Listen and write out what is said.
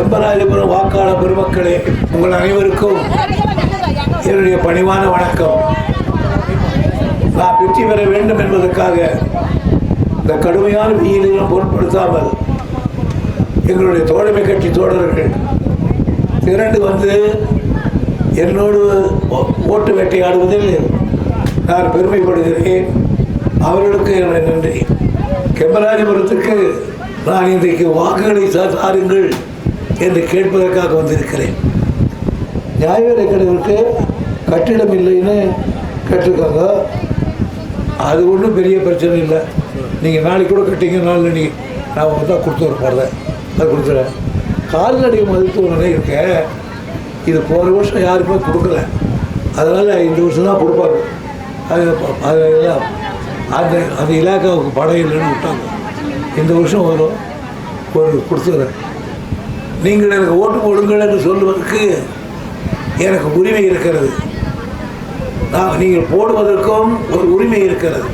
கெம்பராஜபுரம் வாக்காளர் பெருமக்களே, உங்கள் அனைவருக்கும் என்னுடைய பணிவான வணக்கம். நான் வெற்றி பெற வேண்டும் என்பதற்காக இந்த கடுமையான வெயிலும் பொருட்படுத்தாமல் எங்களுடைய தோழமை கட்சி தோழர்கள் திரண்டு வந்து என்னோடு ஓட்டு வேட்டையாடுவதில் நான் பெருமைப்படுகிறேன். அவர்களுக்கு என்னுடைய நன்றி. கெம்பராஜபுரத்துக்கு நான் இன்றைக்கு வாக்குகளை தாருங்கள் என்று கேட்பதற்காக வந்திருக்கிறேன். நியாய விலைக் கடைகளுக்கு கட்டிடம் இல்லைன்னு கேட்டிருக்காங்க. அது ஒன்றும் பெரிய பிரச்சனை இல்லை. நீங்கள் நாளைக்கு கூட கட்டிங்க, நாளில் நீங்கள் நான் தான் கொடுத்து வர போகிறேன், அதை கொடுத்துறேன். கால்நடை மருத்துவமனை இருக்க, இது போன வருஷம் யாருக்குமே கொடுக்கல. அதனால் இந்த வருஷம் தான் கொடுப்பாங்க. அதெல்லாம் அந்த இலாக்காவுக்கு படம் இல்லைன்னு விட்டாங்க. இந்த வருஷம் வரும், ஒரு கொடுத்துக்கிறேன். நீங்கள் எனக்கு ஓட்டு போடுங்கள் என்று சொல்வதற்கு எனக்கு உரிமை இருக்கிறது. நீங்கள் போடுவதற்கும் ஒரு உரிமை இருக்கிறது.